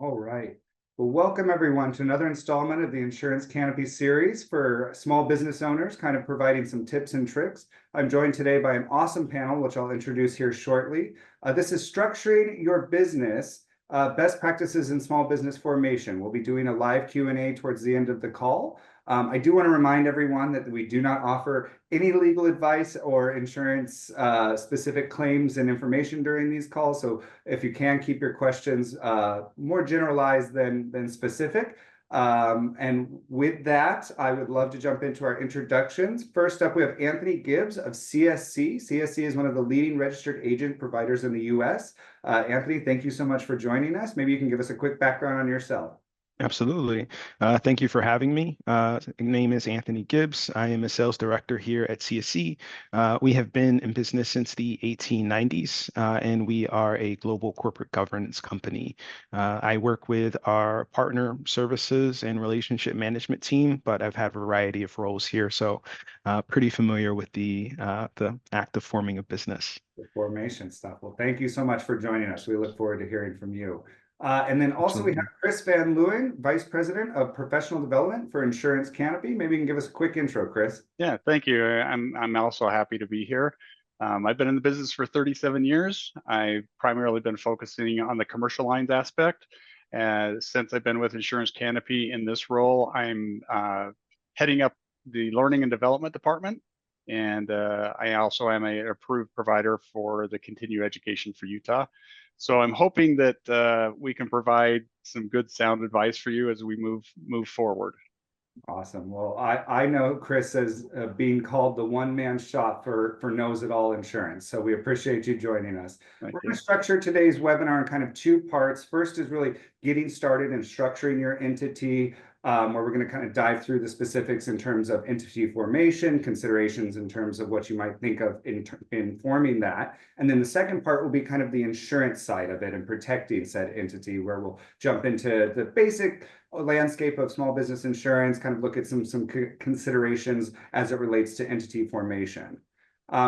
All right. Well, welcome everyone to another installment of the Insurance Canopy series for small business owners, kind of providing some tips and tricks. I'm joined today by an awesome panel, which I'll introduce here shortly. This is Structuring Your Business, Best Practices in Small Business Formation. We'll be doing a live Q&A towards the end of the call. I do want to remind everyone that we do not offer any legal advice or insurance specific claims and information during these calls. So if you can keep your questions more generalized than specific. And with that, I would love to jump into our introductions. First up, we have Anthony Gibbs of CSC. CSC is one of the leading registered agent providers in the US. Anthony, thank you so much for joining us. Maybe you can give us a quick background on yourself. Absolutely. Thank you for having me. Name is Anthony Gibbs. I am a sales director here at CSC. We have been in business since the 1890s, and we are a global corporate governance company. I work with our partner services and relationship management team, but I've had a variety of roles here, so pretty familiar with the act of forming a business. The formation stuff. Well, thank you so much for joining us. We look forward to hearing from you. And then also we have Chris Van Leeuwen, Vice President of Professional Development for Insurance Canopy. Maybe you can give us a quick intro, Chris. Yeah, thank you. I'm also happy to be here. I've been in the business for 37 years. I've primarily been focusing on the commercial lines aspect. Since I've been with Insurance Canopy in this role, I'm heading up the Learning and Development Department. And I also am an approved provider for the continuing education for Utah. So I'm hoping that we can provide some good sound advice for you as we move forward. Awesome. Well, I know Chris as being called the one-man shop for Knows It All Insurance. So we appreciate you joining us. We're going to structure today's webinar in kind of two parts. First is really getting started and structuring your entity, where we're going to kind of dive through the specifics in terms of entity formation, considerations in terms of what you might think of in forming that. And then the second part will be kind of the insurance side of it and protecting said entity, where we'll jump into the basic landscape of small business insurance, kind of look at some considerations as it relates to entity formation.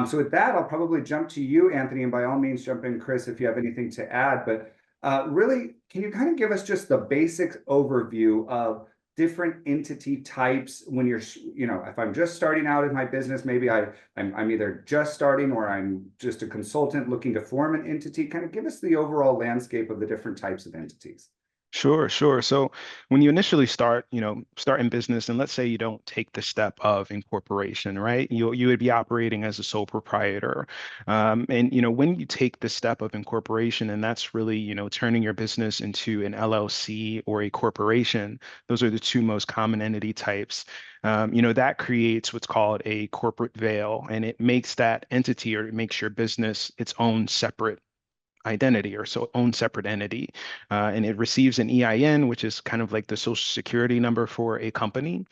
So with that, I'll probably jump to you, Anthony, and by all means jump in, Chris, if you have anything to add. But really, can you kind of give us just the basic overview of different entity types when you're, if I'm just starting out in my business, maybe I'm either just starting or I'm just a consultant looking to form an entity. Kind of give us the overall landscape of the different types of entities. Sure. So when you initially start in business, and let's say you don't take the step of incorporation, right? You would be operating as a sole proprietor. And when you take the step of incorporation, and that's really, turning your business into an LLC or a corporation, those are the two most common entity types. That creates what's called a corporate veil, and it makes that entity, or it makes your business its own separate identity, or so own separate entity, and it receives an EIN, which is kind of like the social security number for a company.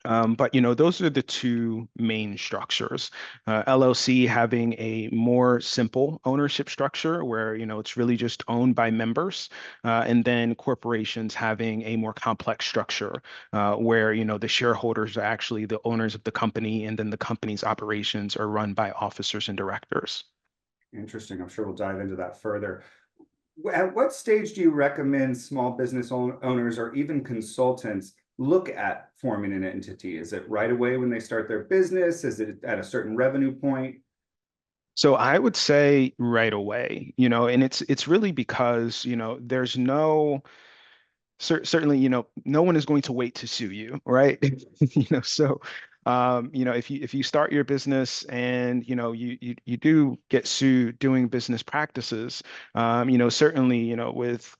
But those are the two main structures. LLC having a more simple ownership structure where it's really just owned by members, and then corporations having a more complex structure where the shareholders are actually the owners of the company, and then the company's operations are run by officers and directors. Interesting. I'm sure we'll dive into that further. At what stage do you recommend small business owners or even consultants look at forming an entity? Is it right away when they start their business? Is it at a certain revenue point? So I would say right away, and it's really because, there's certainly, no one is going to wait to sue you, right? So if you start your business and you do get sued doing business practices, certainly with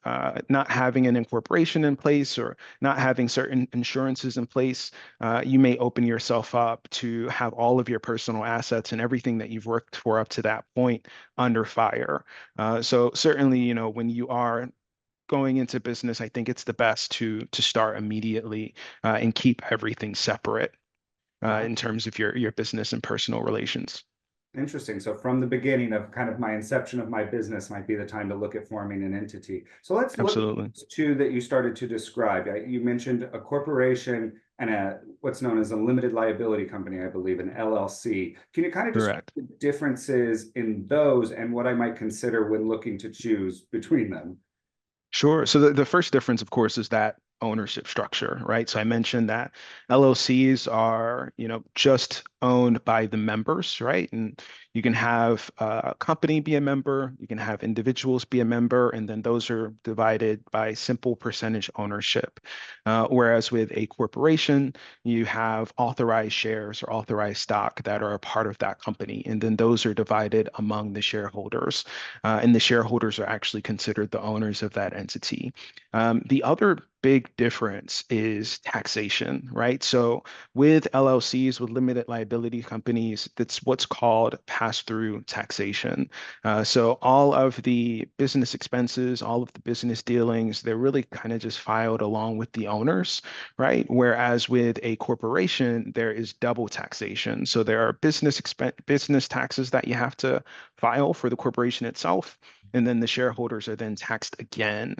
not having an incorporation in place or not having certain insurances in place, you may open yourself up to have all of your personal assets and everything that you've worked for up to that point under fire. So certainly, when you are going into business, I think it's the best to start immediately and keep everything separate in terms of your business and personal relations. Interesting. So from the beginning of kind of my inception of my business might be the time to look at forming an entity. So let's look at two that you started to describe. You mentioned a corporation and what's known as a limited liability company, I believe, an LLC. Can you kind of describe the differences in those and what I might consider when looking to choose between them? Sure. So the first difference, of course, is that ownership structure, right? So I mentioned that LLCs are, just owned by the members, right? And you can have a company be a member, you can have individuals be a member, and then those are divided by simple percentage ownership. Whereas with a corporation, you have authorized shares or authorized stock that are a part of that company, and then those are divided among the shareholders. And the shareholders are actually considered the owners of that entity. The other big difference is taxation, right? So with LLCs, with limited liability companies, that's what's called pass-through taxation. So all of the business expenses, all of the business dealings, they're really kind of just filed along with the owners, right? Whereas with a corporation, there is double taxation. So there are business taxes that you have to file for the corporation itself. And then the shareholders are then taxed again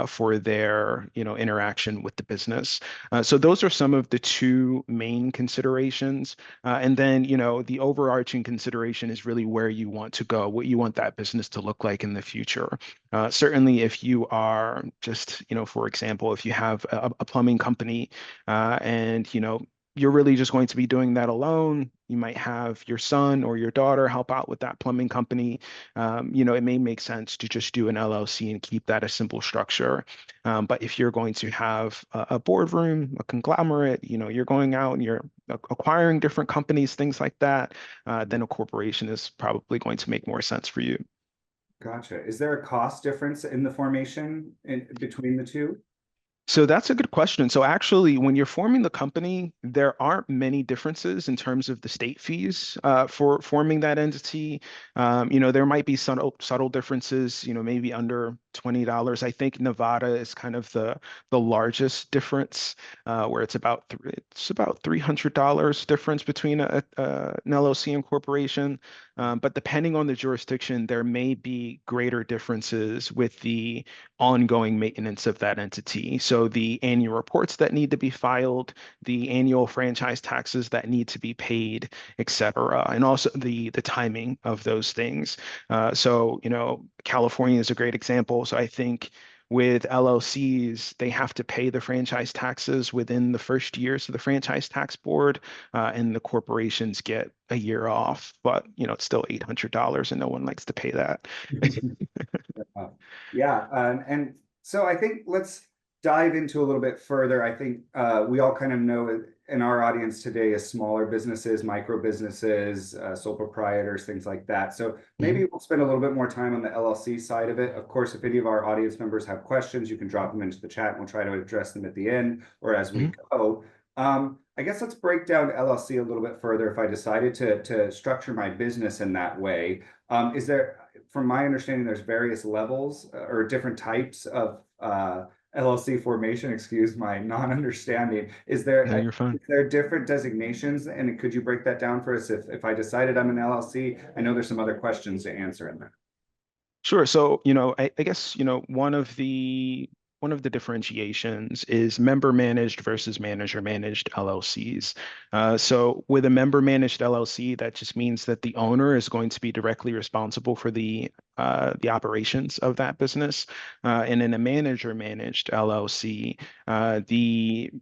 for their, interaction with the business. So those are some of the two main considerations. And then, the overarching consideration is really where you want to go, what you want that business to look like in the future. Certainly, if you are just, for example, if you have a plumbing company and, you're really just going to be doing that alone. You might have your son or your daughter help out with that plumbing company. It may make sense to just do an LLC and keep that a simple structure. But if you're going to have a boardroom, a conglomerate, you're going out and you're acquiring different companies, things like that, then a corporation is probably going to make more sense for you. Gotcha. Is there a cost difference in the formation between the two? So that's a good question. So actually, when you're forming the company, there aren't many differences in terms of the state fees for forming that entity. There might be subtle differences, maybe under $20. I think Nevada is kind of the largest difference, where it's about $300 difference between an LLC and corporation. But depending on the jurisdiction, there may be greater differences with the ongoing maintenance of that entity. So the annual reports that need to be filed, the annual franchise taxes that need to be paid, et cetera, and also the timing of those things. So, California is a great example. So I think with LLCs, they have to pay the franchise taxes within the first years of the franchise tax board, and the corporations get a year off, but it's still $800 and no one likes to pay that. Yeah, and so I think let's dive into a little bit further. I think we all kind of know in our audience today is smaller businesses, micro businesses, sole proprietors, things like that. So maybe we'll spend a little bit more time on the LLC side of it. Of course, if any of our audience members have questions, you can drop them into the chat and we'll try to address them at the end or as we go. I guess let's break down LLC a little bit further. If I decided to structure my business in that way, is there, from my understanding, there's various levels or different types of LLC formation. Excuse my non-understanding. No, you're fine. Is there different designations? And could you break that down for us? If I decided I'm an LLC, I know there's some other questions to answer in there. Sure. So, I guess, one of the differentiations is member managed versus manager managed LLCs. So with a member managed LLC, that just means that the owner is going to be directly responsible for the operations of that business. And in a manager managed LLC,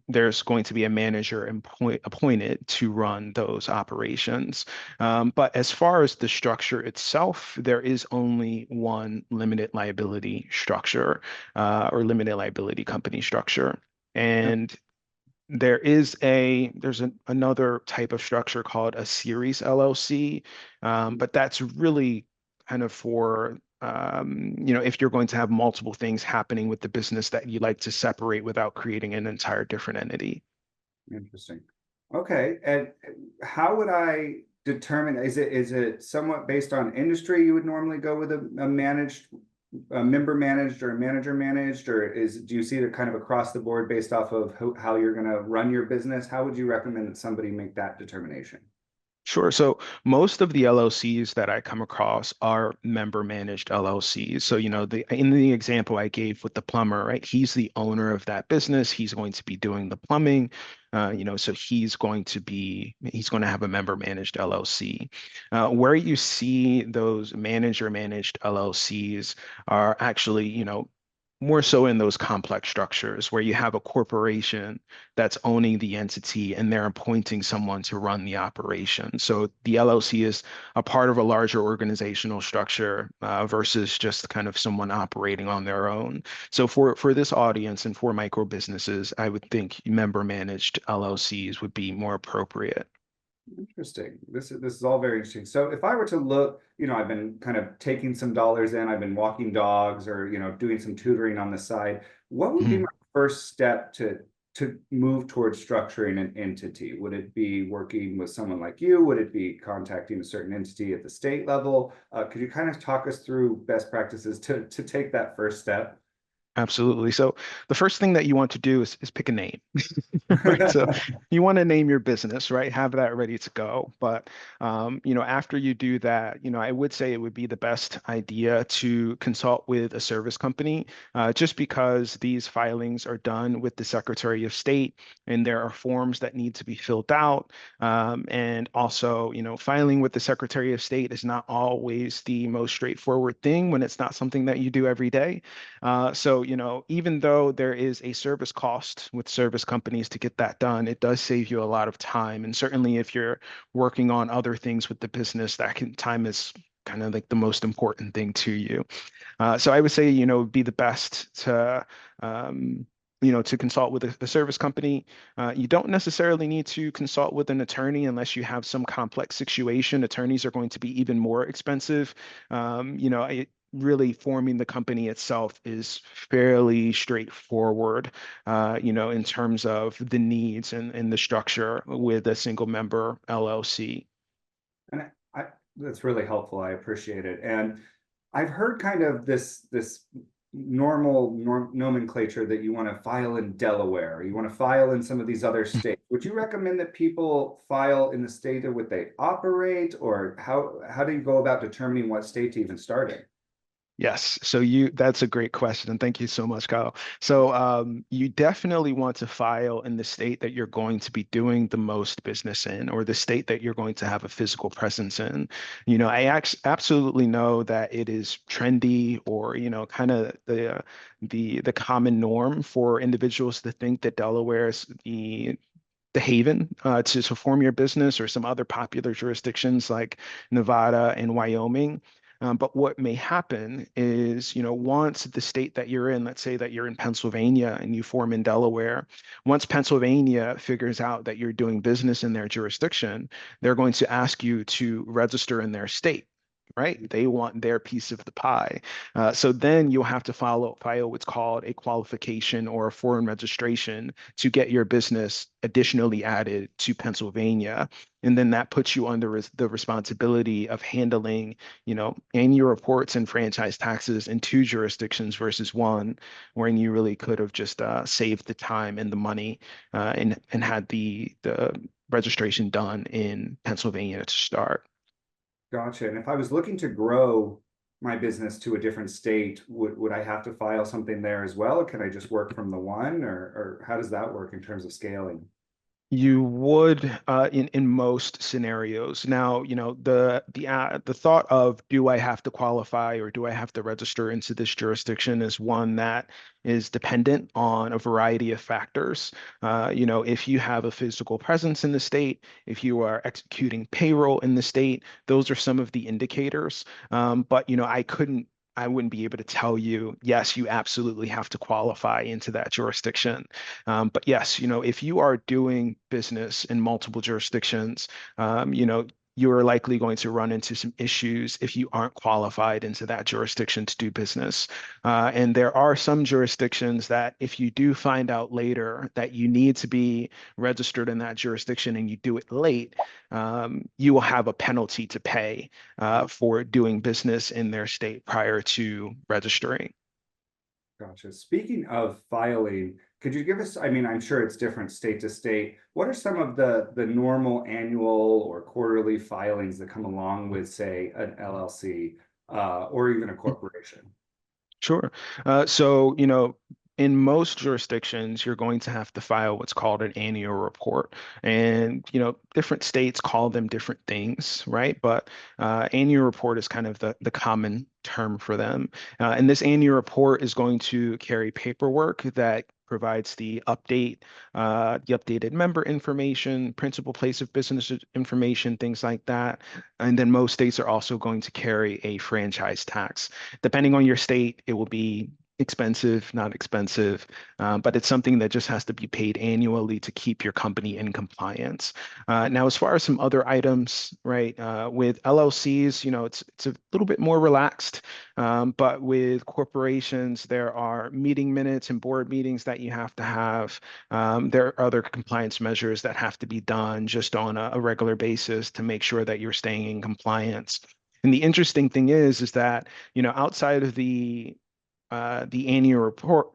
there's going to be a manager appointed to run those operations. But as far as the structure itself, there is only one limited liability structure, or limited liability company structure. And there's another type of structure called a series LLC, but that's really kind of for if you're going to have multiple things happening with the business that you like to separate without creating an entire different entity. Interesting. Okay, and how would I determine? Is it somewhat based on industry? You would normally go with a member managed or a manager managed, or do you see it kind of across the board based off of how you're going to run your business? How would you recommend that somebody make that determination? Sure. So most of the LLCs that I come across are member managed LLCs. So, in the example I gave with the plumber, right? He's the owner of that business. He's going to be doing the plumbing. So he's going to have a member managed LLC. Where you see those manager managed LLCs are actually, more so in those complex structures where you have a corporation that's owning the entity and they're appointing someone to run the operation. So the LLC is a part of a larger organizational structure versus just kind of someone operating on their own. So for this audience and for micro businesses, I would think member managed LLCs would be more appropriate. Interesting. This is all very interesting. So if I were to look, I've been kind of taking some dollars in, I've been walking dogs or, doing some tutoring on the side. What would be my first step to move towards structuring an entity? Would it be working with someone like you? Would it be contacting a certain entity at the state level? Could you kind of talk us through best practices to take that first step? Absolutely. So the first thing that you want to do is pick a name, right? So you want to name your business, right? Have that ready to go. But after you do that, I would say it would be the best idea to consult with a service company, just because these filings are done with the Secretary of State, and there are forms that need to be filled out. And also, filing with the Secretary of State is not always the most straightforward thing when it's not something that you do every day. So, even though there is a service cost with service companies to get that done, it does save you a lot of time. And certainly if you're working on other things with the business, time is kind of like the most important thing to you. So I would say, it'd be the best to consult with a service company. You don't necessarily need to consult with an attorney unless you have some complex situation. Attorneys are going to be even more expensive. Really forming the company itself is fairly straightforward, in terms of the needs and the structure with a single member LLC. And that's really helpful. I appreciate it. And I've heard kind of this nomenclature that you want to file in Delaware, you want to file in some of these other states. Would you recommend that people file in the state in which they operate, or how do you go about determining what state to even start in? Yes, so that's a great question, and thank you so much, Kyle. So you definitely want to file in the state that you're going to be doing the most business in, or the state that you're going to have a physical presence in. I absolutely know that it is trendy, or kind of the common norm for individuals to think that Delaware is the haven to form your business, or some other popular jurisdictions like Nevada and Wyoming. But what may happen is, once the state that you're in, let's say that you're in Pennsylvania and you form in Delaware, once Pennsylvania figures out that you're doing business in their jurisdiction, they're going to ask you to register in their state. Right? They want their piece of the pie. So then you'll have to file what's called a qualification or a foreign registration to get your business additionally added to Pennsylvania. And then that puts you under the responsibility of handling, annual reports and franchise taxes in two jurisdictions versus one, wherein you really could have just saved the time and the money, and had the registration done in Pennsylvania to start. Gotcha. And if I was looking to grow my business to a different state, would I have to file something there as well? Or can I just work from the one, or how does that work in terms of scaling? You would, in most scenarios. Now, the thought of, do I have to qualify or do I have to register into this jurisdiction, is one that is dependent on a variety of factors. If you have a physical presence in the state, if you are executing payroll in the state, those are some of the indicators. But I wouldn't be able to tell you, yes, you absolutely have to qualify into that jurisdiction. But yes, if you are doing business in multiple jurisdictions, you are likely going to run into some issues if you aren't qualified into that jurisdiction to do business. And there are some jurisdictions that if you do find out later that you need to be registered in that jurisdiction and you do it late, you will have a penalty to pay for doing business in their state prior to registering. Gotcha. Speaking of filing, could you give us, I mean, I'm sure it's different state to state. What are some of the normal annual or quarterly filings that come along with, say, an LLC or even a corporation? Sure. So, in most jurisdictions, you're going to have to file what's called an annual report. And, different states call them different things, right? But annual report is kind of the common term for them. And this annual report is going to carry paperwork that provides the updated member information, principal place of business information, things like that. And then most states are also going to carry a franchise tax. Depending on your state, it will be expensive, not expensive, but it's something that just has to be paid annually to keep your company in compliance. Now, as far as some other items, right, with LLCs, it's a little bit more relaxed, but with corporations, there are meeting minutes and board meetings that you have to have. There are other compliance measures that have to be done just on a regular basis to make sure that you're staying in compliance. And the interesting thing is that, outside of the annual report,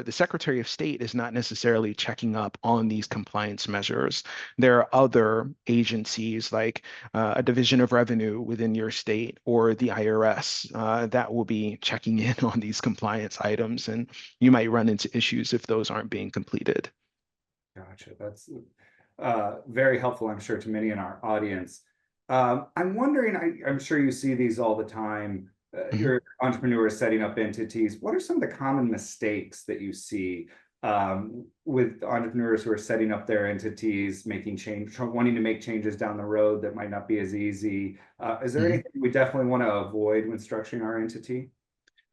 the Secretary of State is not necessarily checking up on these compliance measures. There are other agencies like a division of revenue within your state or the IRS that will be checking in on these compliance items, and you might run into issues if those aren't being completed. Gotcha. That's very helpful, I'm sure, to many in our audience. I'm wondering, I'm sure you see these all the time. You're entrepreneurs setting up entities. What are some of the common mistakes that you see with entrepreneurs who are setting up their entities, wanting to make changes down the road that might not be as easy? Is there anything we definitely want to avoid when structuring our entity?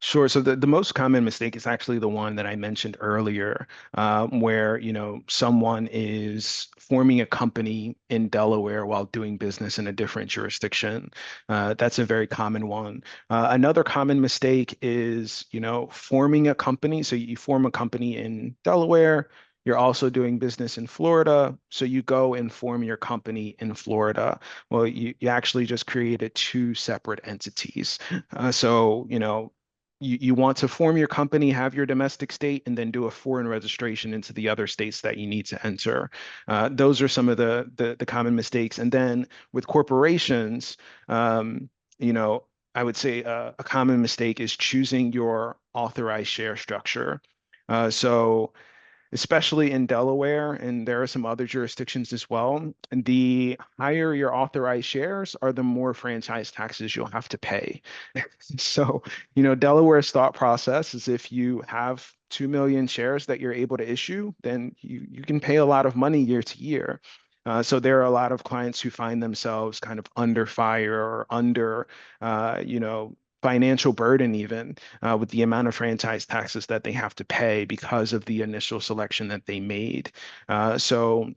Sure. So the most common mistake is actually the one that I mentioned earlier, where, someone is forming a company in Delaware while doing business in a different jurisdiction. That's a very common one. Another common mistake is, forming a company. So you form a company in Delaware. You're also doing business in Florida. So you go and form your company in Florida. Well, you actually just created two separate entities. So, you want to form your company, have your domestic state, and then do a foreign registration into the other states that you need to enter. Those are some of the common mistakes. And then with corporations, I would say a common mistake is choosing your authorized share structure. So especially in Delaware, and there are some other jurisdictions as well. And the higher your authorized shares are, the more franchise taxes you'll have to pay. So, Delaware's thought process is if you have 2 million shares that you're able to issue, then you can pay a lot of money year to year. So there are a lot of clients who find themselves kind of under fire or under, financial burden even with the amount of franchise taxes that they have to pay because of the initial selection that they made. So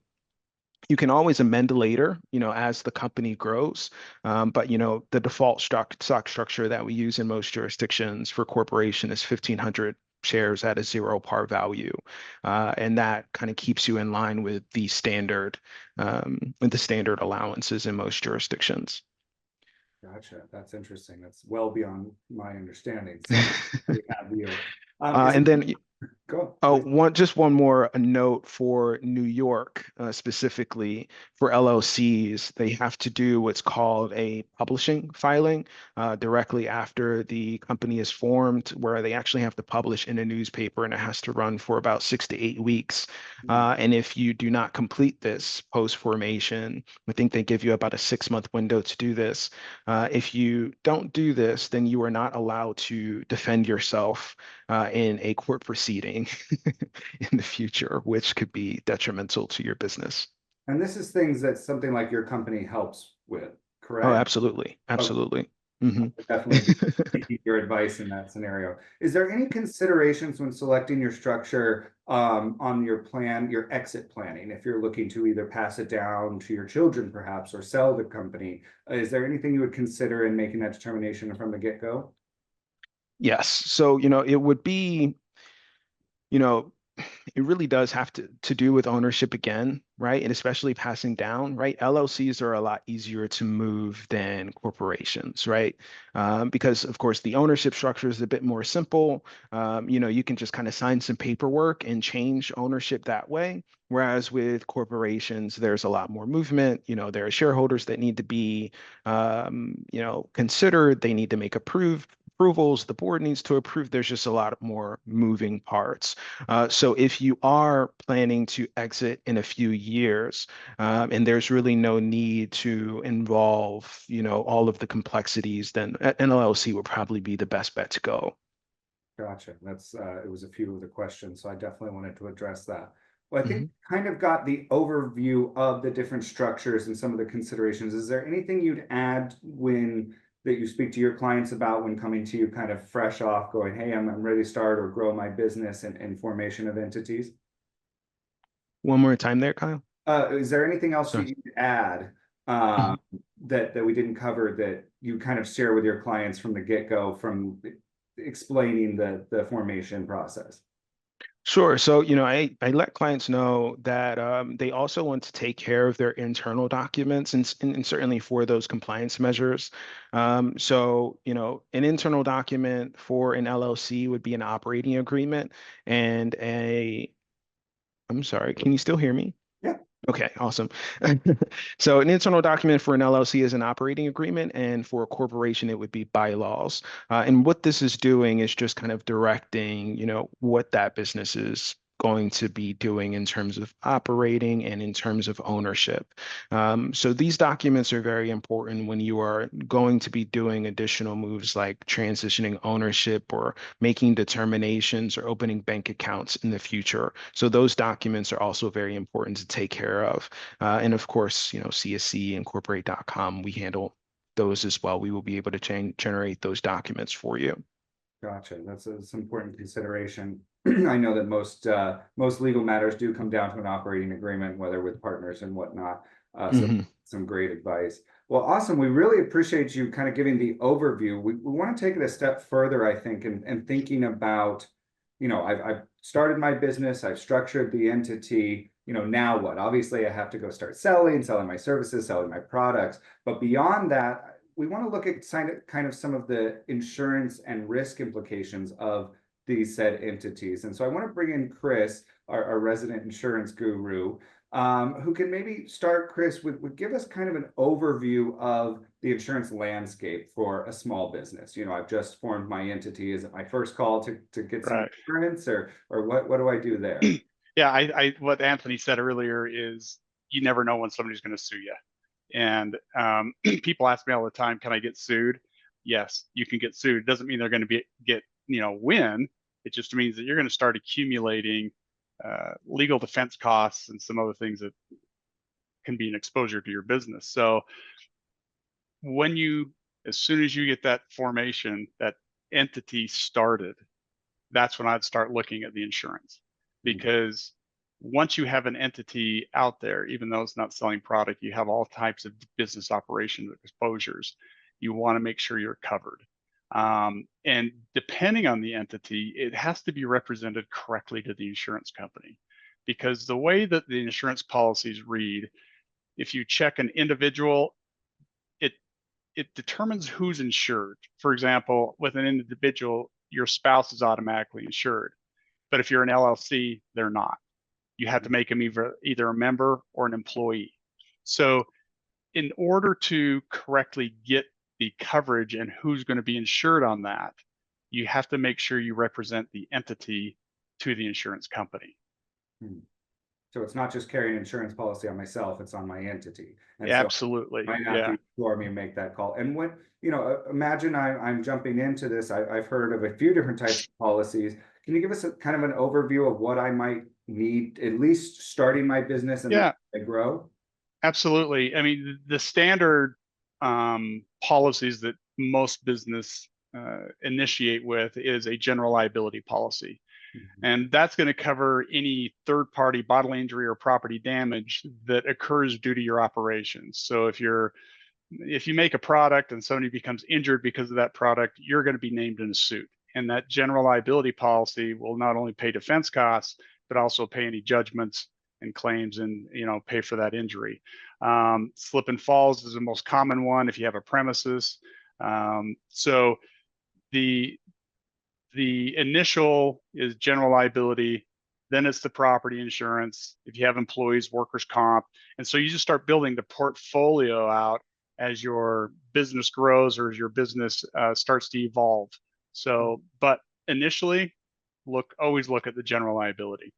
you can always amend later, as the company grows. But, the default stock structure that we use in most jurisdictions for corporation is 1,500 shares at a zero par value. And that kind of keeps you in line with the standard allowances in most jurisdictions. Gotcha. That's interesting. That's well beyond my understanding. So we have you. And then Go. Oh, just one more note for New York, specifically for LLCs. They have to do what's called a publishing filing directly after the company is formed, where they actually have to publish in a newspaper, and it has to run for about 6 to 8 weeks. And if you do not complete this post formation, I think they give you about a 6-month window to do this. If you don't do this, then you are not allowed to defend yourself in a court proceeding in the future, which could be detrimental to your business. And this is things that something like your company helps with, correct? Oh, absolutely. Absolutely. Definitely taking your advice in that scenario. Is there any considerations when selecting your structure on your plan, your exit planning, if you're looking to either pass it down to your children perhaps or sell the company? Is there anything you would consider in making that determination from the get-go? Yes. So, it would be, it really does have to do with ownership again, right? And especially passing down, right? LLCs are a lot easier to move than corporations, right? Because of course the ownership structure is a bit more simple. You can just kind of sign some paperwork and change ownership that way. Whereas with corporations, there's a lot more movement. There are shareholders that need to be, considered. They need to make approved approvals, the board needs to approve. There's just a lot more moving parts. So if you are planning to exit in a few years, and there's really no need to involve, all of the complexities, then an LLC would probably be the best bet to go. Gotcha. That's it was a few of the questions, so I definitely wanted to address that. Well, I think kind of got the overview of the different structures and some of the considerations. Is there anything you'd add that you speak to your clients about when coming to you kind of fresh off going, hey, I'm ready to start or grow my business and formation of entities? One more time there, Kyle. Is there anything else Sorry. you'd add that we didn't cover that you kind of share with your clients from the get-go from explaining the formation process? Sure. So, I let clients know that they also want to take care of their internal documents and certainly for those compliance measures. So, an internal document for an LLC would be an operating agreement and I'm sorry, can you still hear me? Yeah. Okay, awesome. So an internal document for an LLC is an operating agreement, and for a corporation, it would be bylaws. And what this is doing is just kind of directing, what that business is going to be doing in terms of operating and in terms of ownership. So these documents are very important when you are going to be doing additional moves like transitioning ownership or making determinations or opening bank accounts in the future. So those documents are also very important to take care of. And of course, CSC and corporate.com, we handle those as well. We will be able to generate those documents for you. Gotcha. That's an important consideration. I know that most legal matters do come down to an operating agreement, whether with partners and whatnot. So some great advice. Well, awesome. We really appreciate you kind of giving the overview. We want to take it a step further, I think, and thinking about, I've started my business, I've structured the entity, now what? Obviously, I have to go start selling my services, selling my products. But beyond that, we want to look at kind of some of the insurance and risk implications of these said entities. And so I want to bring in Chris, our resident insurance guru, who can maybe start, Chris, would give us kind of an overview of the insurance landscape for a small business. I've just formed my entity. Is it my first call to get some insurance or what do I do there? Yeah, I what Anthony said earlier is you never know when somebody's going to sue you. And people ask me all the time, can I get sued? Yes, you can get sued. It doesn't mean they're going to win. It just means that you're going to start accumulating legal defense costs and some other things that can be an exposure to your business. So as soon as you get that formation, that entity started, that's when I'd start looking at the insurance. Because once you have an entity out there, even though it's not selling product, you have all types of business operation exposures. You want to make sure you're covered. And depending on the entity, it has to be represented correctly to the insurance company. Because the way that the insurance policies read, if you check an individual, it determines who's insured. For example, with an individual, your spouse is automatically insured. But if you're an LLC, they're not. You have to make them either a member or an employee. So in order to correctly get the coverage and who's going to be insured on that, you have to make sure you represent the entity to the insurance company. So it's not just carrying an insurance policy on myself, it's on my entity. And absolutely. So I might have to for me make that call. And when, imagine I'm jumping into this, I've heard of a few different types of policies. Can you give us a kind of an overview of what I might need, at least starting my business and then I grow? Absolutely. I mean, the standard policies that most business initiate with is a general liability policy. And that's going to cover any third-party bodily injury or property damage that occurs due to your operations. So if you make a product and somebody becomes injured because of that product, you're going to be named in a suit. And that general liability policy will not only pay defense costs, but also pay any judgments and claims and pay for that injury. Slip and falls is the most common one if you have a premises. So the initial is general liability, then it's the property insurance. If you have employees, workers' comp. And so you just start building the portfolio out as your business grows or as your business starts to evolve. So, but initially, always look at the general liability.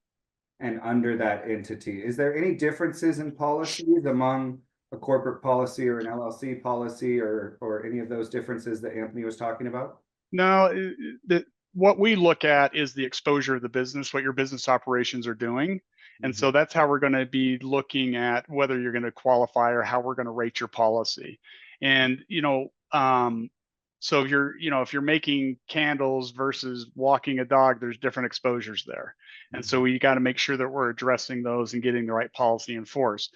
And under that entity, is there any differences in policies among a corporate policy or an LLC policy, or any of those differences that Anthony was talking about? No, what we look at is the exposure of the business, what your business operations are doing. And so that's how we're going to be looking at whether you're going to qualify or how we're going to rate your policy. And, so if you're making candles versus walking a dog, there's different exposures there. And so we got to make sure that we're addressing those and getting the right policy in force.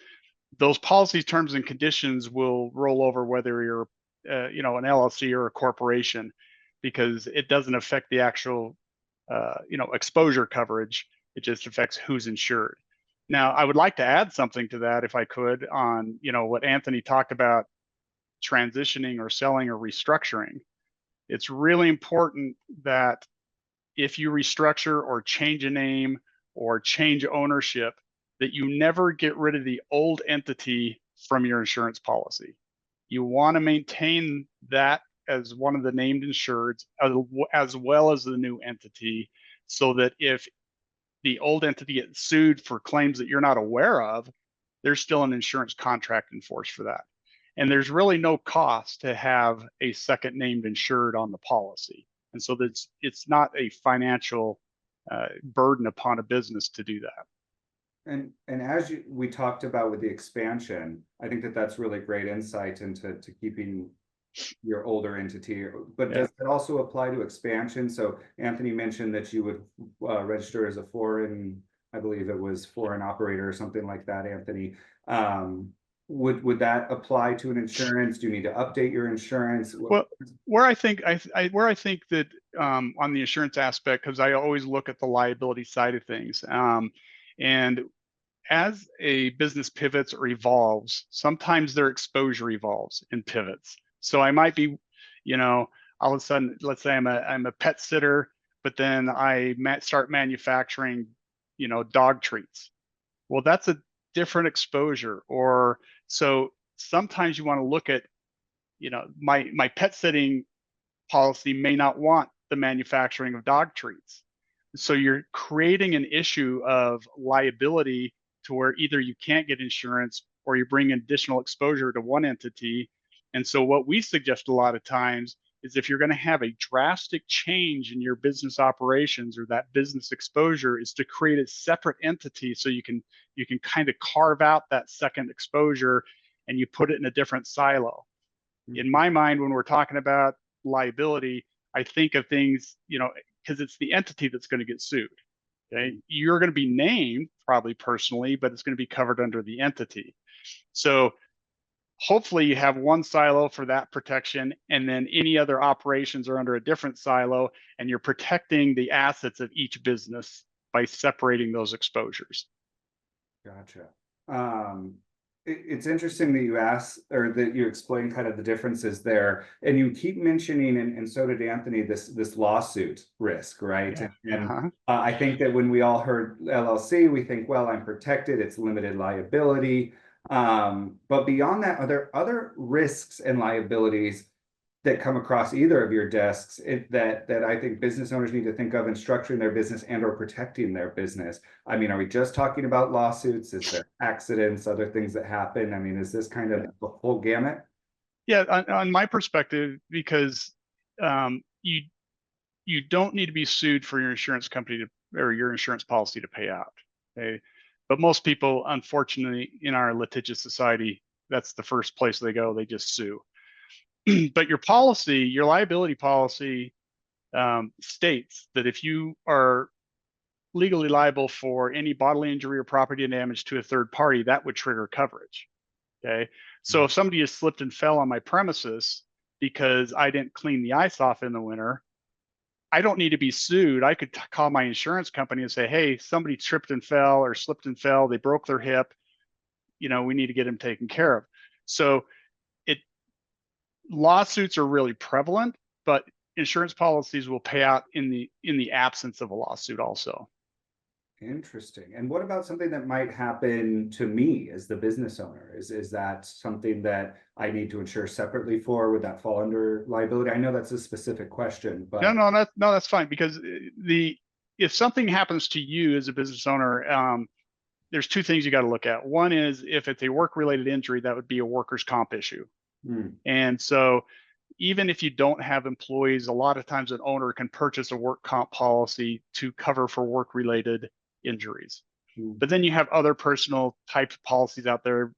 Those policy terms and conditions will roll over whether you're, an LLC or a corporation, because it doesn't affect the actual, exposure coverage. It just affects who's insured. Now, I would like to add something to that, if I could, on, what Anthony talked about, transitioning or selling or restructuring. It's really important that if you restructure or change a name or change ownership, that you never get rid of the old entity from your insurance policy. You want to maintain that as one of the named insureds, as well as the new entity, so that if the old entity gets sued for claims that you're not aware of, there's still an insurance contract in force for that. And there's really no cost to have a second named insured on the policy. And so it's not a financial burden upon a business to do that. And as we talked about with the expansion, I think that's really great insight into keeping your older entity. But does it also apply to expansion? So Anthony mentioned that you would register as a foreign, I believe it was foreign operator or something like that, Anthony. Would that apply to an insurance? Do you need to update your insurance? Well, where I think that on the insurance aspect, because I always look at the liability side of things, and as a business pivots or evolves, sometimes their exposure evolves and pivots. So I might be, all of a sudden, let's say I'm a pet sitter, but then I start manufacturing, dog treats. Well, that's a different exposure. Or so sometimes you want to look at, my pet sitting policy may not want the manufacturing of dog treats. So you're creating an issue of liability to where either you can't get insurance or you bring additional exposure to one entity. And so what we suggest a lot of times is, if you're going to have a drastic change in your business operations or that business exposure, is to create a separate entity so you can kind of carve out that second exposure and you put it in a different silo. In my mind, when we're talking about liability, I think of things, because it's the entity that's going to get sued. Okay, you're going to be named probably personally, but it's going to be covered under the entity. So hopefully you have one silo for that protection, and then any other operations are under a different silo, and you're protecting the assets of each business by separating those exposures. Gotcha. It's interesting that you asked, or that you explained kind of the differences there, and you keep mentioning, and so did Anthony, this lawsuit risk, right? And I think that when we all heard LLC, we think, well, I'm protected, it's limited liability. But beyond that, are there other risks and liabilities that come across either of your desks that I think business owners need to think of in structuring their business and or protecting their business? I mean, are we just talking about lawsuits? Is there accidents, other things that happen? I mean, is this kind of the whole gamut? Yeah, on my perspective, because you don't need to be sued for your insurance company or your insurance policy to pay out. Okay, but most people, unfortunately, in our litigious society, that's the first place they go. They just sue. But your liability policy, states that if you are legally liable for any bodily injury or property damage to a third party, that would trigger coverage. Okay, so if somebody has slipped and fell on my premises because I didn't clean the ice off in the winter, I don't need to be sued. I could call my insurance company and say, hey, somebody tripped and fell or slipped and fell, they broke their hip, we need to get them taken care of. So lawsuits are really prevalent, but insurance policies will pay out in the absence of a lawsuit also. Interesting. And what about something that might happen to me as the business owner? Is that something that I need to insure separately for? Would that fall under liability? I know that's a specific question, but No, that's fine, because if something happens to you as a business owner, there's two things you got to look at. One is if it's a work-related injury, that would be a workers' comp issue. And so even if you don't have employees, a lot of times an owner can purchase a work comp policy to cover for work-related injuries. But then you have other personal type policies out there,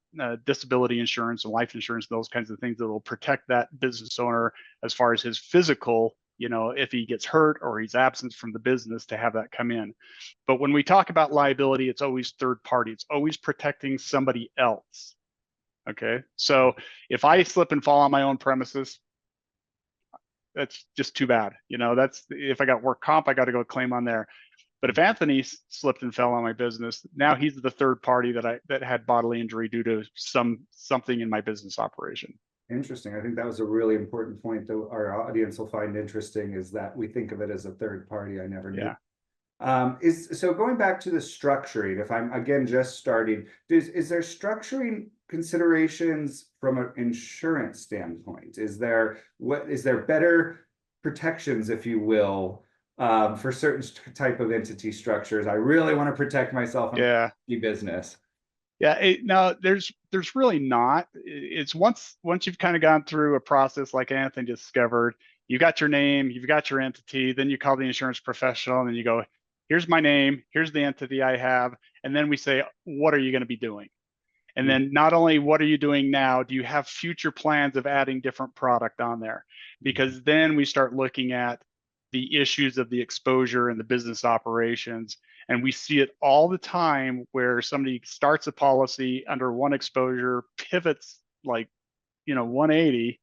disability insurance and life insurance, those kinds of things that will protect that business owner as far as his physical, if he gets hurt or he's absent from the business, to have that come in. But when we talk about liability, it's always third party. It's always protecting somebody else. Okay. So if I slip and fall on my own premises, that's just too bad. That's, if I got work comp, I got to go claim on there. But if Anthony slipped and fell on my business, now he's the third party that had bodily injury due to something in my business operation. Interesting. I think that was a really important point that our audience will find interesting, is that we think of it as a third party. I never knew. Yeah. So going back to the structuring, if I'm again just starting, is there structuring considerations from an insurance standpoint? Is there better protections, if you will, for certain type of entity structures? I really want to protect myself in business. Yeah, no, there's really not. It's once you've kind of gone through a process like Anthony discovered, you got your name, you've got your entity, then you call the insurance professional and then you go, here's my name, here's the entity I have. And then we say, what are you going to be doing? And then not only what are you doing now, do you have future plans of adding different product on there? Because then we start looking at the issues of the exposure and the business operations. And we see it all the time where somebody starts a policy under one exposure, pivots like, 180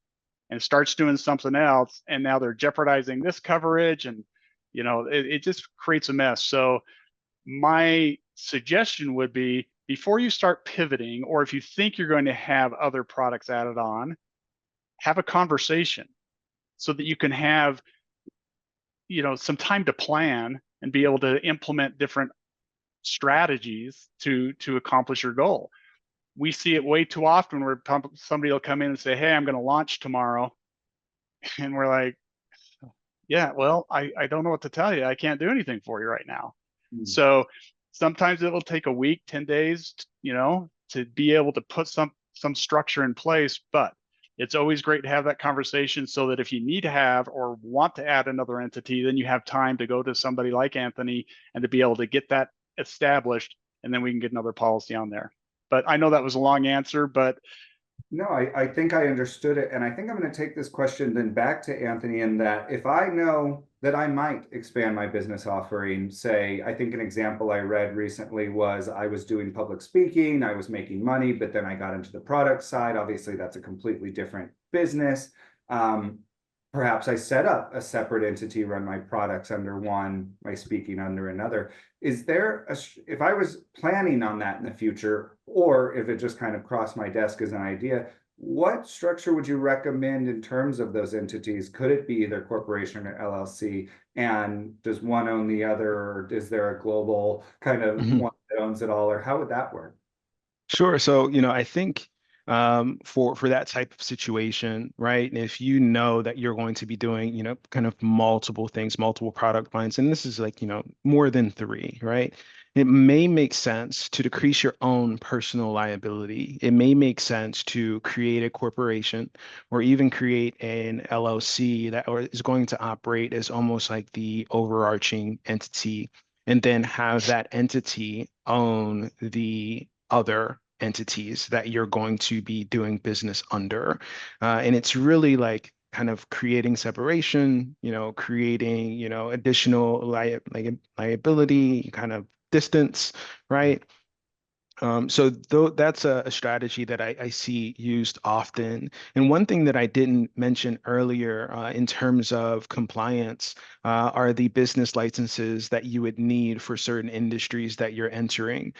and starts doing something else. And now they're jeopardizing this coverage, and, it just creates a mess. So my suggestion would be, before you start pivoting, or if you think you're going to have other products added on, have a conversation so that you can have, some time to plan and be able to implement different strategies to accomplish your goal. We see it way too often where somebody will come in and say, hey, I'm going to launch tomorrow. And we're like, yeah, well, I don't know what to tell you. I can't do anything for you right now. So sometimes it will take a week, 10 days, to be able to put some structure in place. But it's always great to have that conversation so that if you need to have or want to add another entity, then you have time to go to somebody like Anthony and to be able to get that established, and then we can get another policy on there. But I know that was a long answer, but no, I think I understood it. And I think I'm going to take this question then back to Anthony, in that if I know that I might expand my business offering, say, I think an example I read recently was I was doing public speaking, I was making money, but then I got into the product side. Obviously, that's a completely different business. Perhaps I set up a separate entity, run my products under one, my speaking under another. Is there if I was planning on that in the future, or if it just kind of crossed my desk as an idea, what structure would you recommend in terms of those entities? Could it be either corporation or LLC? And does one own the other, or is there a global kind of one that owns it all, or how would that work? Sure. So, I think for that type of situation, right? If you know that you're going to be doing, kind of multiple things, multiple product lines, and this is like, more than three, right? It may make sense to decrease your own personal liability. It may make sense to create a corporation or even create an LLC that is going to operate as almost like the overarching entity, and then have that entity own the other entities that you're going to be doing business under. And it's really like kind of creating separation, creating, additional liability, kind of distance, right? So that's a strategy that I see used often. And one thing that I didn't mention earlier in terms of compliance are the business licenses that you would need for certain industries that you're entering.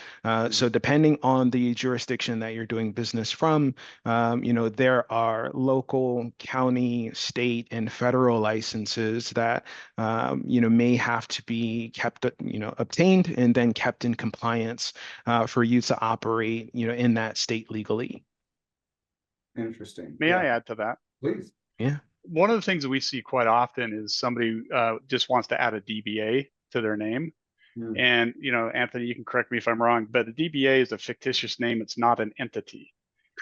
So depending on the jurisdiction that you're doing business from, there are local, county, state, and federal licenses that may have to be kept, obtained and then kept in compliance for you to operate, in that state legally. Interesting. May I add to that? Please. Yeah. One of the things that we see quite often is somebody just wants to add a DBA to their name. And, Anthony, you can correct me if I'm wrong, but a DBA is a fictitious name. It's not an entity.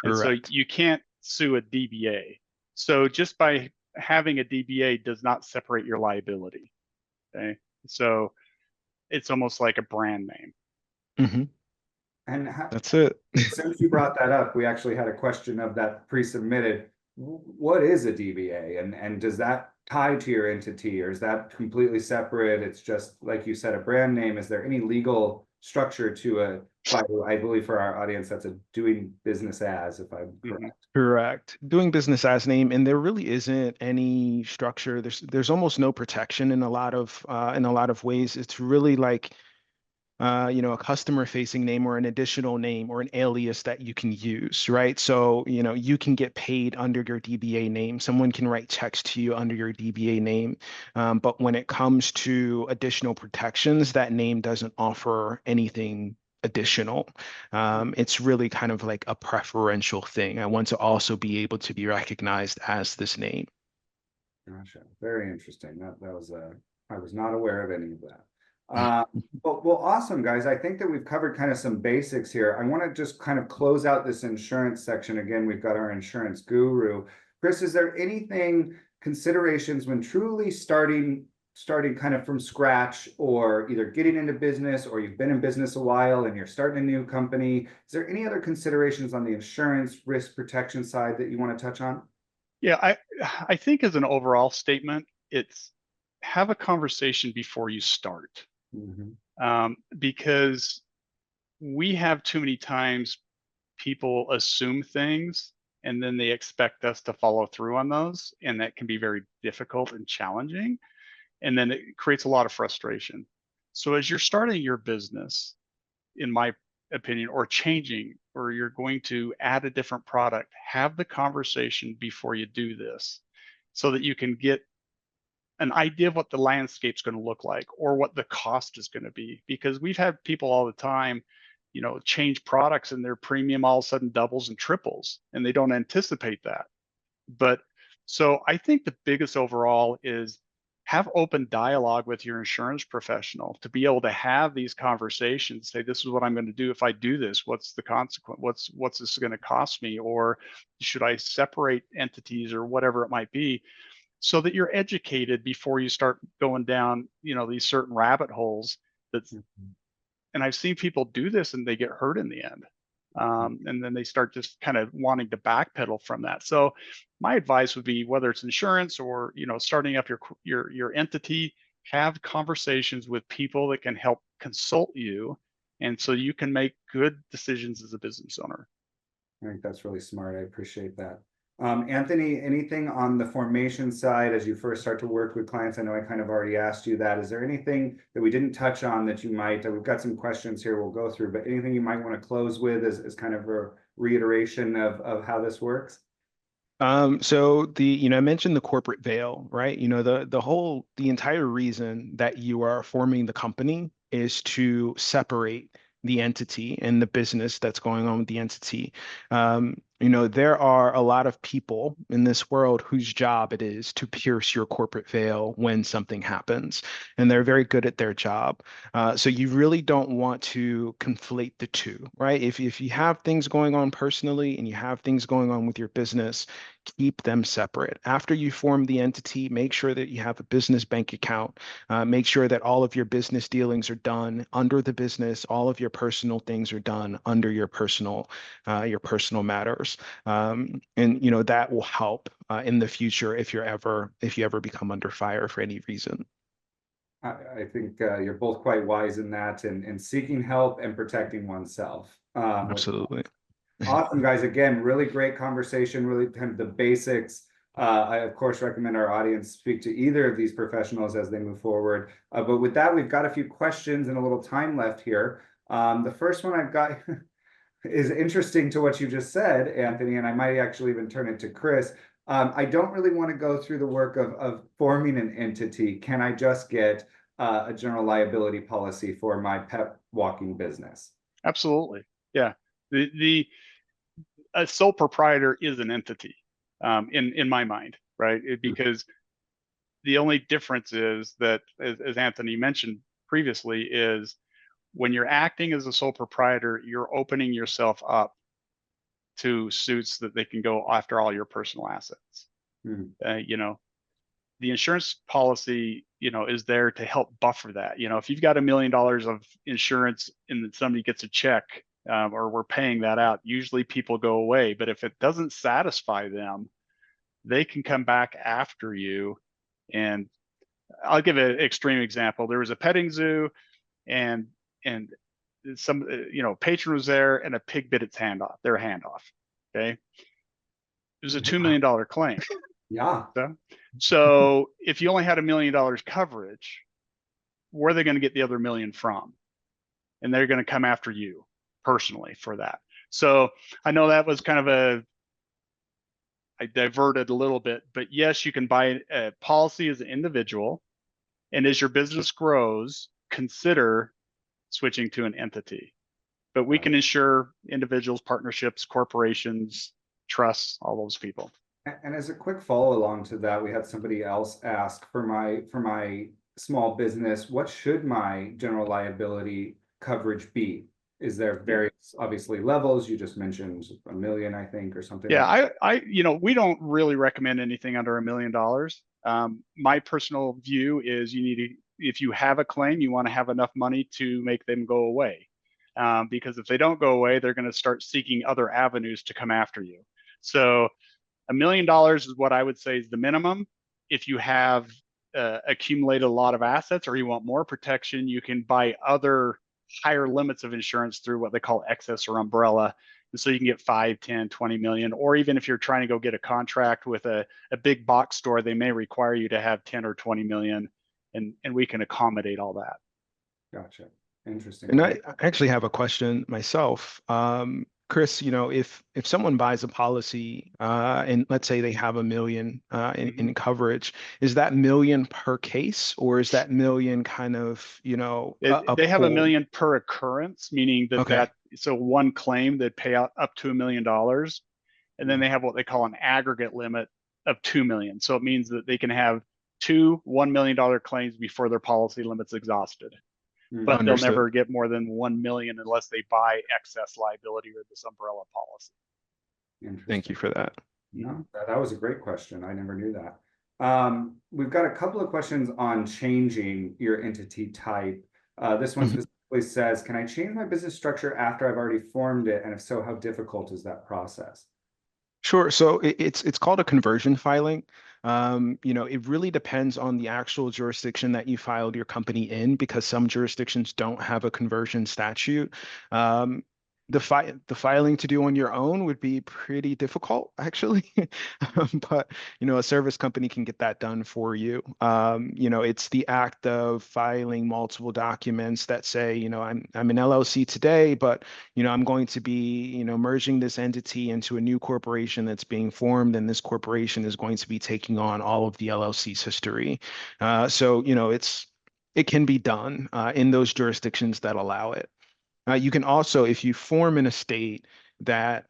And so Correct. you can't sue a DBA. So just by having a DBA does not separate your liability. Okay. So it's almost like a brand name. Mm-hmm. And That's it. since you brought that up, we actually had a question of that pre-submitted. What is a DBA, and does that tie to your entity, or is that completely separate? It's just like you said, a brand name. Is there any legal structure to I believe for our audience, that's a doing business as, if I'm correct. Correct. Doing business as name, and there really isn't any structure. There's almost no protection in a lot of ways. It's really like a customer facing name or an additional name or an alias that you can use, right? So, you can get paid under your DBA name. Someone can write checks to you under your DBA name. But when it comes to additional protections, that name doesn't offer anything additional. It's really kind of like a preferential thing. I want to also be able to be recognized as this name. Gotcha. Very interesting. That was I was not aware of any of that. Well, awesome, guys. I think that we've covered kind of some basics here. I want to just kind of close out this insurance section. Again, we've got our insurance guru. Chris, is there anything, considerations when truly starting kind of from scratch, or either getting into business, or you've been in business a while and you're starting a new company? Is there any other considerations on the insurance risk protection side that you want to touch on? Yeah, I think as an overall statement, it's have a conversation before you start. Because we have too many times people assume things and then they expect us to follow through on those, and that can be very difficult and challenging, and then it creates a lot of frustration. So as you're starting your business, in my opinion, or changing, or you're going to add a different product, have the conversation before you do this so that you can get an idea of what the landscape's going to look like or what the cost is going to be. Because we've had people all the time, change products and their premium all of a sudden doubles and triples, and they don't anticipate that. But so I think the biggest overall is have open dialogue with your insurance professional to be able to have these conversations. Say, this is what I'm going to do if I do this. What's the consequence? What's this going to cost me? Or should I separate entities, or whatever it might be, so that you're educated before you start going down, these certain rabbit holes. And I've seen people do this and they get hurt in the end. And then they start just kind of wanting to backpedal from that. So my advice would be, whether it's insurance or, starting up your entity, have conversations with people that can help consult you. And so you can make good decisions as a business owner. I think that's really smart. I appreciate that. Anthony, anything on the formation side as you first start to work with clients? I know I kind of already asked you that. Is there anything that we didn't touch on that you might, we've got some questions here we'll go through, but anything you might want to close with as kind of a reiteration of how this works? So I mentioned the corporate veil, right? The entire reason that you are forming the company is to separate the entity and the business that's going on with the entity. There are a lot of people in this world whose job it is to pierce your corporate veil when something happens, and they're very good at their job. So you really don't want to conflate the two, right? If you have things going on personally and you have things going on with your business, keep them separate. After you form the entity, make sure that you have a business bank account. Make sure that all of your business dealings are done under the business. All of your personal things are done under your personal matters. And that will help in the future if you ever become under fire for any reason. I think you're both quite wise in that, and seeking help and protecting oneself. Absolutely. Awesome, guys. Again, really great conversation, really kind of the basics. I, of course, recommend our audience speak to either of these professionals as they move forward. But with that, we've got a few questions and a little time left here. The first one I've got is interesting to what you just said, Anthony, and I might actually even turn it to Chris. I don't really want to go through the work of forming an entity. Can I just get a general liability policy for my pet walking business? Absolutely. Yeah. A sole proprietor is an entity, in my mind, right? Because the only difference is that, as Anthony mentioned previously, is when you're acting as a sole proprietor, you're opening yourself up to suits that they can go after all your personal assets. You know, the insurance policy, is there to help buffer that. If you've got $1 million of insurance and somebody gets a check, or we're paying that out, usually people go away. But if it doesn't satisfy them, they can come back after you. And I'll give an extreme example. There was a petting zoo, and some patron was there, and a pig bit their hand off. Okay, it was a $2 million claim. Yeah. So if you only had $1 million coverage, where are they going to get the other $1 million from? And they're going to come after you personally for that. So I know that was kind of I diverted a little bit, but yes, you can buy a policy as an individual, and as your business grows, consider switching to an entity. But we can insure individuals, partnerships, corporations, trusts, all those people. And as a quick follow along to that, we had somebody else ask for my small business, what should my general liability coverage be? Is there various obviously levels? You just mentioned $1 million, I think, or something. Yeah, we don't really recommend anything under $1 million. My personal view is if you have a claim, you want to have enough money to make them go away. Because if they don't go away, they're going to start seeking other avenues to come after you. So $1 million is what I would say is the minimum. If you have accumulated a lot of assets or you want more protection, you can buy other higher limits of insurance through what they call excess or umbrella. And so you can get 5, 10, 20 million, or even if you're trying to go get a contract with a big box store, they may require you to have 10 or 20 million, and we can accommodate all that. Gotcha. Interesting. And I actually have a question myself. Chris, if someone buys a policy and let's say they have $1 million in coverage, is that $1 million per case, or is that $1 million kind of, they have $1 million per occurrence, meaning that so one claim they pay out up to $1 million, and then they have what they call an aggregate limit of 2 million. So it means that they can have 2 $1 million claims before their policy limit's exhausted. But they'll never get more than 1 million unless they buy excess liability or this umbrella policy. Thank you for that. No, that was a great question. I never knew that. We've got a couple of questions on changing your entity type. This one specifically says, can I change my business structure after I've already formed it? And if so, how difficult is that process? Sure. So it's called a conversion filing. It really depends on the actual jurisdiction that you filed your company in, because some jurisdictions don't have a conversion statute. The filing to do on your own would be pretty difficult, actually. But a service company can get that done for you. It's the act of filing multiple documents that say, I'm an LLC today, but I'm going to be merging this entity into a new corporation that's being formed, and this corporation is going to be taking on all of the LLC's history. So it can be done in those jurisdictions that allow it. You can also, if you form an estate that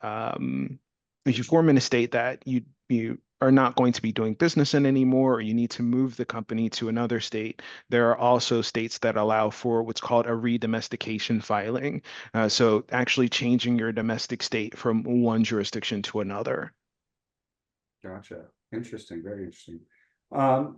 you are not going to be doing business in anymore, or you need to move the company to another state, there are also states that allow for what's called a redomestication filing. So actually changing your domestic state from one jurisdiction to another. Gotcha. Interesting. Very interesting.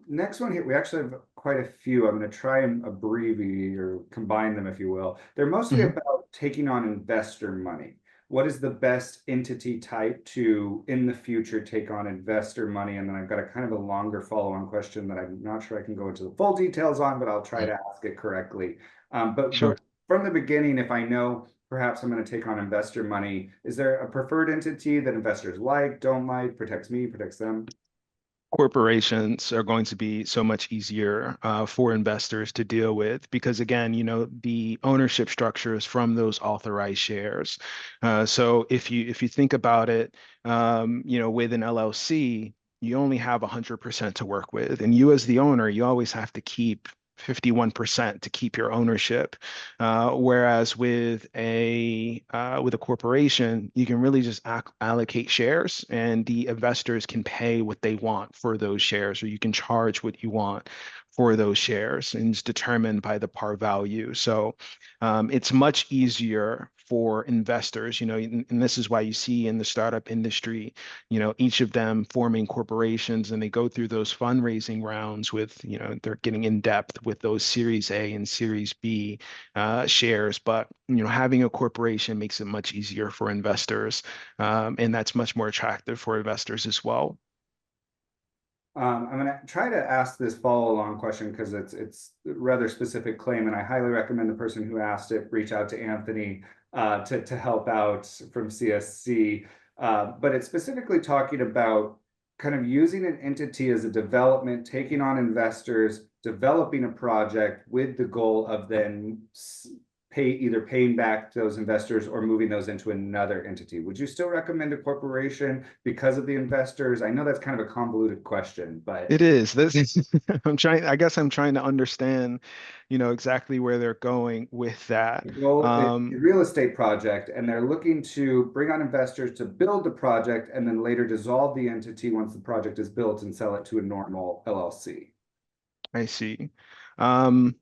Next one here, we actually have quite a few. I'm going to try and abbreviate or combine them, if you will. They're mostly about taking on investor money. What is the best entity type to, in the future, take on investor money? And then I've got a kind of a longer follow-on question that I'm not sure I can go into the full details on, but I'll try to ask it correctly. But sure. from the beginning, if I know perhaps I'm going to take on investor money, is there a preferred entity that investors like, don't like, protects me, protects them? Corporations are going to be so much easier for investors to deal with because, again, the ownership structure is from those authorized shares. So if you think about it, with an LLC, you only have 100% to work with, and you as the owner, you always have to keep 51% to keep your ownership. Whereas with a corporation, you can really just allocate shares, and the investors can pay what they want for those shares, or you can charge what you want for those shares, and it's determined by the par value. So it's much easier for investors, and this is why you see in the startup industry, each of them forming corporations, and they go through those fundraising rounds with, they're getting in depth with those Series A and Series B shares. But, having a corporation makes it much easier for investors, and that's much more attractive for investors as well. I'm going to try to ask this follow-along question because it's a rather specific claim, and I highly recommend the person who asked it reach out to Anthony to help out from CSC. But it's specifically talking about kind of using an entity as a development, taking on investors, developing a project with the goal of then either paying back those investors or moving those into another entity. Would you still recommend a corporation because of the investors? I know that's kind of a convoluted question, but it is. I guess I'm trying to understand, exactly where they're going with that. well, it's a real estate project, and they're looking to bring on investors to build the project and then later dissolve the entity once the project is built and sell it to a normal LLC. I see. Um,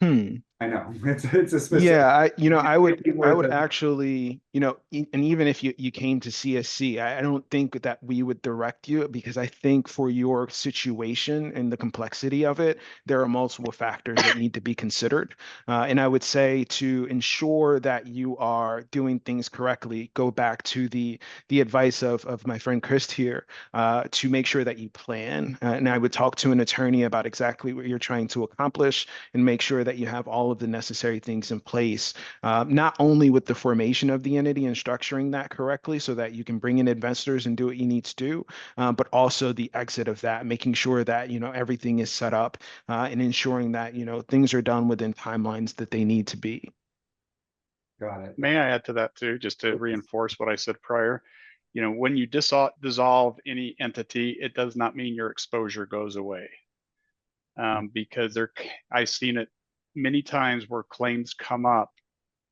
hmm. I know it's a specific. Yeah, I would Worth actually, and even if you came to CSC, I don't think that we would direct you, because I think for your situation and the complexity of it, there are multiple factors that need to be considered. And I would say, to ensure that you are doing things correctly, go back to the advice of my friend Chris here, to make sure that you plan. And I would talk to an attorney about exactly what you're trying to accomplish, and make sure that you have all of the necessary things in place, not only with the formation of the entity and structuring that correctly so that you can bring in investors and do what you need to do, but also the exit of that, making sure that, everything is set up, and ensuring that, things are done within timelines that they need to be. Got it. May I add to that too, just to reinforce what I said prior? When you dissolve any entity, it does not mean your exposure goes away. Because I've seen it many times where claims come up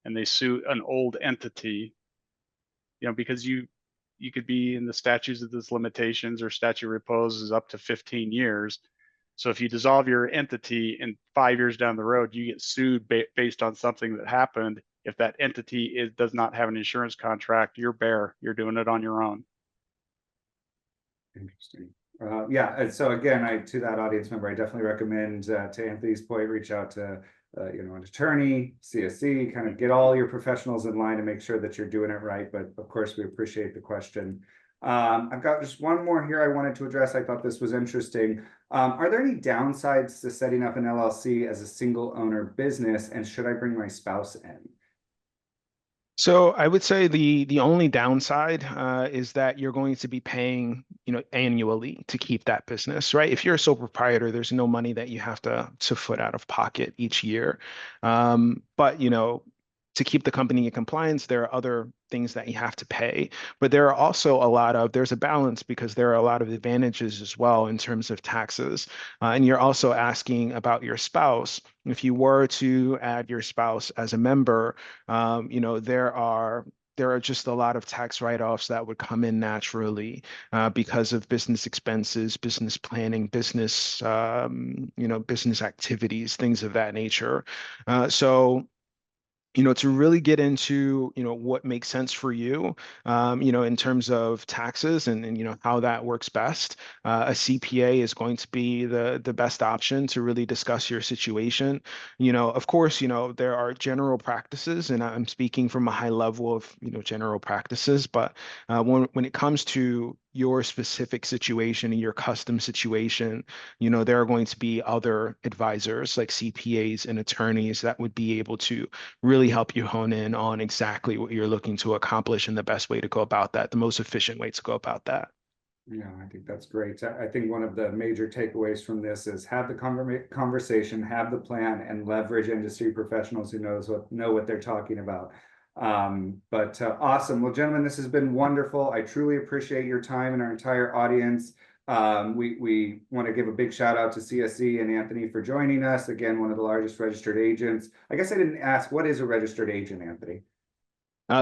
and they sue an old entity, because you could be in the statutes of those limitations, or statute of repose is up to 15 years. So if you dissolve your entity and 5 years down the road, you get sued based on something that happened. If that entity does not have an insurance contract, you're bare. You're doing it on your own. Interesting. Yeah, and so again, to that audience member, I definitely recommend, to Anthony's point, reach out to an attorney, CSC, kind of get all your professionals in line to make sure that you're doing it right. But of course, we appreciate the question. I've got just one more here I wanted to address. I thought this was interesting. Are there any downsides to setting up an LLC as a single owner business, and should I bring my spouse in? So I would say the only downside is that you're going to be paying, annually to keep that business, right? If you're a sole proprietor, there's no money that you have to foot out of pocket each year. But to keep the company in compliance, there are other things that you have to pay. But there are also there's a balance, because there are a lot of advantages as well in terms of taxes. And you're also asking about your spouse. If you were to add your spouse as a member, there are just a lot of tax write-offs that would come in naturally, because of business expenses, business planning, business activities, things of that nature. So to really get into, what makes sense for you, in terms of taxes, and how that works best, a CPA is going to be the best option to really discuss your situation. Of course, there are general practices, and I'm speaking from a high level of, general practices, but when it comes to your specific situation and your custom situation, you know, there are going to be other advisors like CPAs and attorneys that would be able to really help you hone in on exactly what you're looking to accomplish and the best way to go about that, the most efficient way to go about that. Yeah, I think that's great. I think one of the major takeaways from this is have the conversation, have the plan, and leverage industry professionals who know what they're talking about. Awesome. Well, gentlemen, this has been wonderful. I truly appreciate your time and our entire audience. We want to give a big shout out to CSE and Anthony for joining us. Again, one of the largest registered agents. I guess I didn't ask, what is a registered agent, Anthony?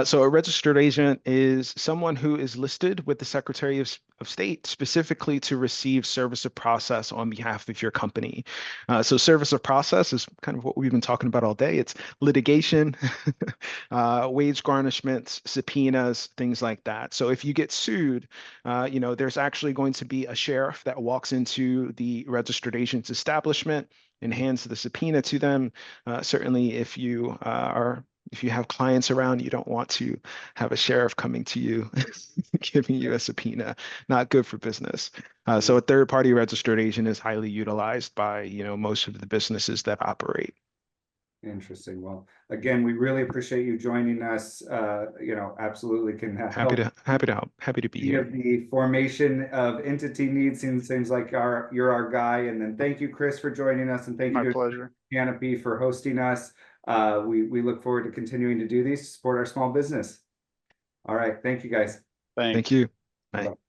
So a registered agent is someone who is listed with the Secretary of State specifically to receive service of process on behalf of your company. So service of process is kind of what we've been talking about all day. It's litigation, wage garnishments, subpoenas, things like that. So if you get sued, you know, there's actually going to be a sheriff that walks into the registered agent's establishment and hands the subpoena to them. Certainly if you have clients around, you don't want to have a sheriff coming to you, giving you a subpoena. Not good for business. So a third-party registered agent is highly utilized by, you know, most of the businesses that operate. Interesting. Well, again, we really appreciate you joining us. You know, absolutely can help. Happy to help. Happy to be here. The formation of entity needs seems like you're our guy. And then thank you, Chris, for joining us, and thank you My pleasure. Canopy for hosting us. We look forward to continuing to do these to support our small business. All right. Thank you, guys. Thanks. Thank you. Bye. Bye.